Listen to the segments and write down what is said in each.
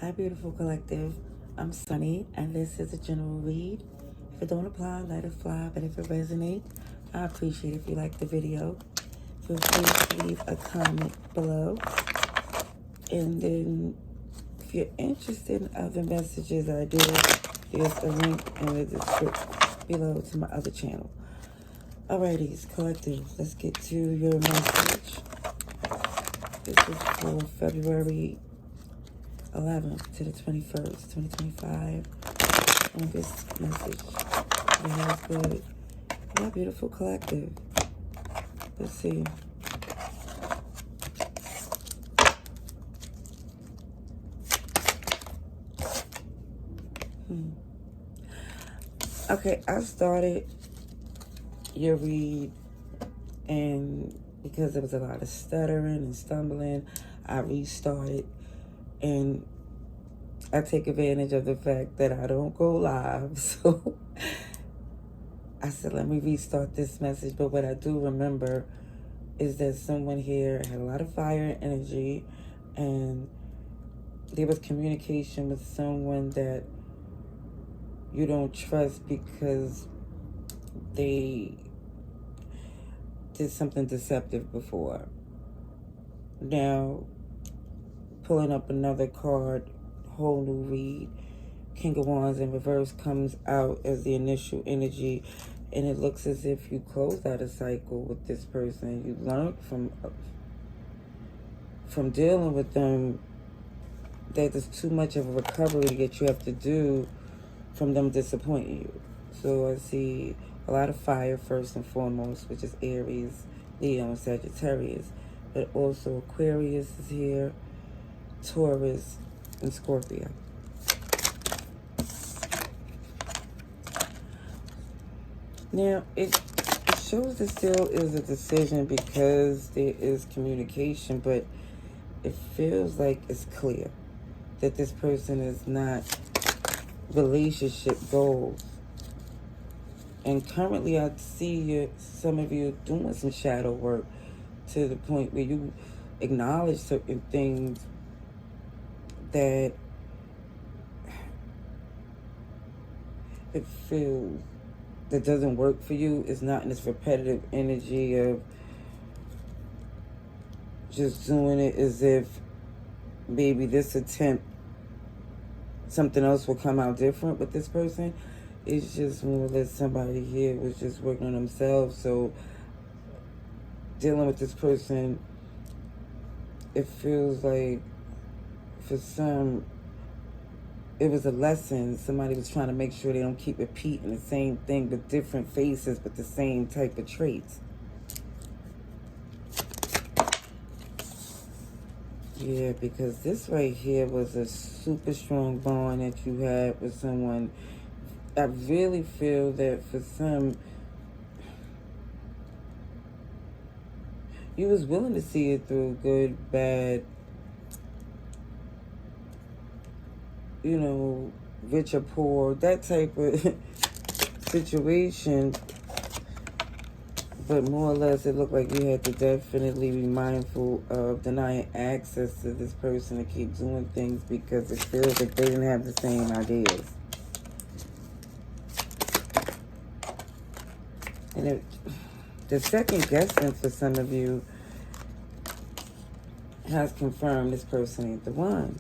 Hi, beautiful collective. I'm Sunny, and this is a general read. If it don't apply, let it fly. But if it resonates, I appreciate if you like the video. Feel free to leave a comment below. And then, if you're interested in other messages I do, there's a link in the description below to my other channel. Alrighties, collective, let's get to your message. This is for February 11th to the 21st, 2025. And this message is good. Yeah, beautiful collective. Let's see. Okay, I started your read, and because there was a lot of stuttering and stumbling, I restarted. And I take advantage of the fact that I don't go live. So I said, let me restart this message. But what I do remember is that someone here had a lot of fire and energy, and there was communication with someone that you don't trust because they did something deceptive before. Now, pulling up another card, whole new read, King of Wands in reverse comes out as the initial energy, and it looks as if you closed out a cycle with this person. You learned from dealing with them that there's too much of a recovery that you have to do from them disappointing you. So I see a lot of fire first and foremost, which is Aries, Leo, and Sagittarius. But also Aquarius is here, Taurus, and Scorpio. Now, it shows there still is a decision because there is communication, but it feels like it's clear that this person is not relationship goals. And currently I see some of you doing some shadow work to the point where you acknowledge certain things that it feels that doesn't work for you. It's not in this repetitive energy of just doing it as if maybe this attempt, something else will come out different with this person. It's just more or less somebody here was just working on themselves. So dealing with this person, it feels like for some, it was a lesson. Somebody was trying to make sure they don't keep repeating the same thing with different faces, but the same type of traits. Yeah, because this right here was a super strong bond that you had with someone. I really feel that for some, you was willing to see it through, good, bad, you know, rich or poor, that type of situation. But more or less, it looked like you had to definitely be mindful of denying access to this person to keep doing things because it feels like they didn't have the same ideas. And the second guessing for some of you has confirmed this person ain't the one.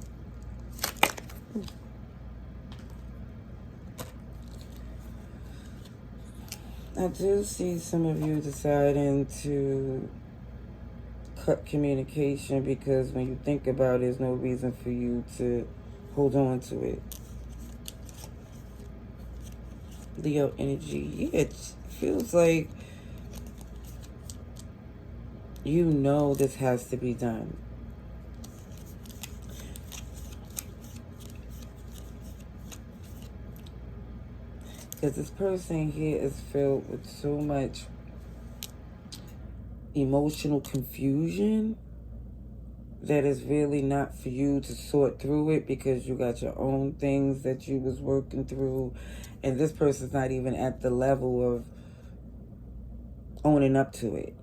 I do see some of you deciding to cut communication because when you think about it, there's no reason for you to hold on to it. Leo energy, yeah, it feels like you know this has to be done. Because this person here is filled with so much emotional confusion that is really not for you to sort through it because you got your own things that you was working through. And this person's not even at the level of owning up to it.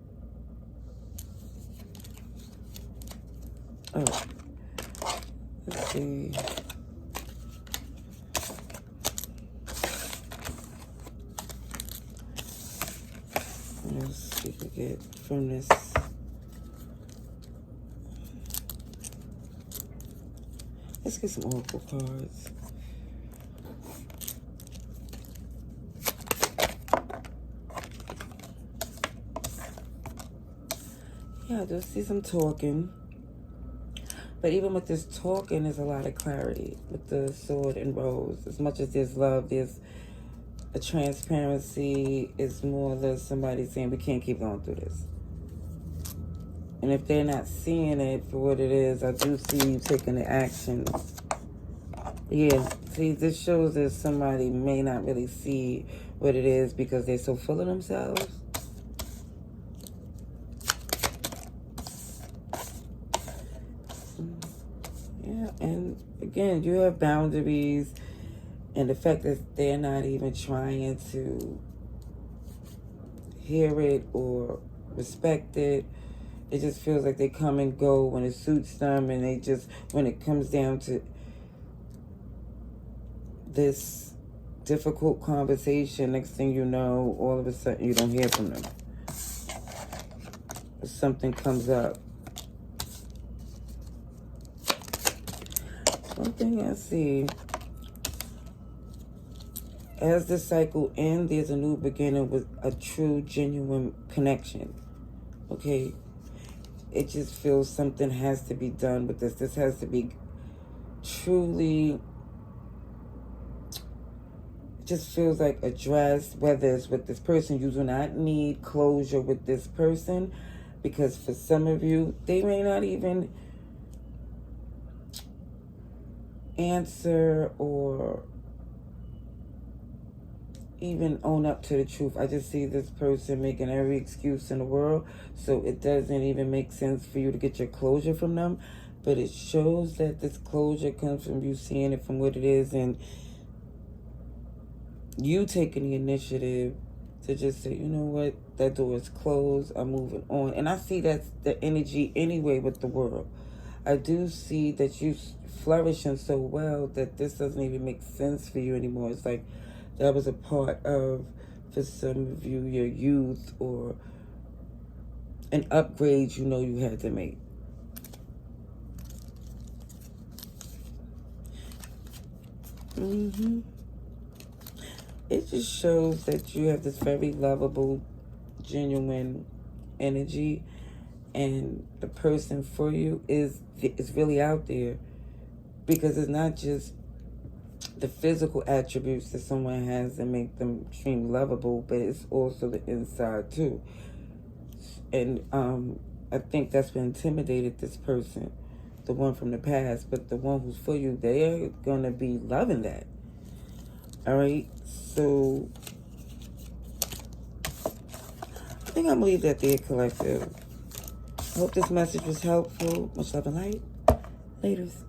Oh, let's see. get from this. Let's get some oracle cards. Yeah, I just see some talking. But even with this talking, there's a lot of clarity with the sword and rose. As much as there's love, there's a transparency. It's more or less somebody saying, we can't keep going through this. And if they're not seeing it for what it is, I do see you taking the action. Yeah, see, this shows that somebody may not really see what it is because they're so full of themselves. Yeah, and again, you have boundaries, and the fact that they're not even trying to hear it or respect it, it just feels like they come and go when it suits them, and they just, when it comes down to this difficult conversation, next thing you know, all of a sudden you don't hear from them. Or something comes up. One thing I see, as the cycle ends, there's a new beginning with a true, genuine connection. Okay? It just feels something has to be done with this. This has to be truly, just feels like addressed, whether it's with this person. You do not need closure with this person, because for some of you, they may not even answer or even own up to the truth. I just see this person making every excuse in the world, so it doesn't even make sense for you to get your closure from them. But it shows that this closure comes from you seeing it from what it is, and you taking the initiative to just say, you know what, that door is closed, I'm moving on. And I see that's the energy anyway with the world. I do see that you flourishing so well that this doesn't even make sense for you anymore. It's like that was a part of, for some of you, your youth, or an upgrade you know you had to make. It just shows that you have this very lovable, genuine energy, and the person for you is really out there, because it's not just the physical attributes that someone has that make them extremely lovable, but it's also the inside too. And I think that's what intimidated this person, the one from the past. But the one who's for you, they're gonna be loving that. All right, so I think I'm gonna leave that there, collective. I hope this message was helpful. Much love and light. Laters.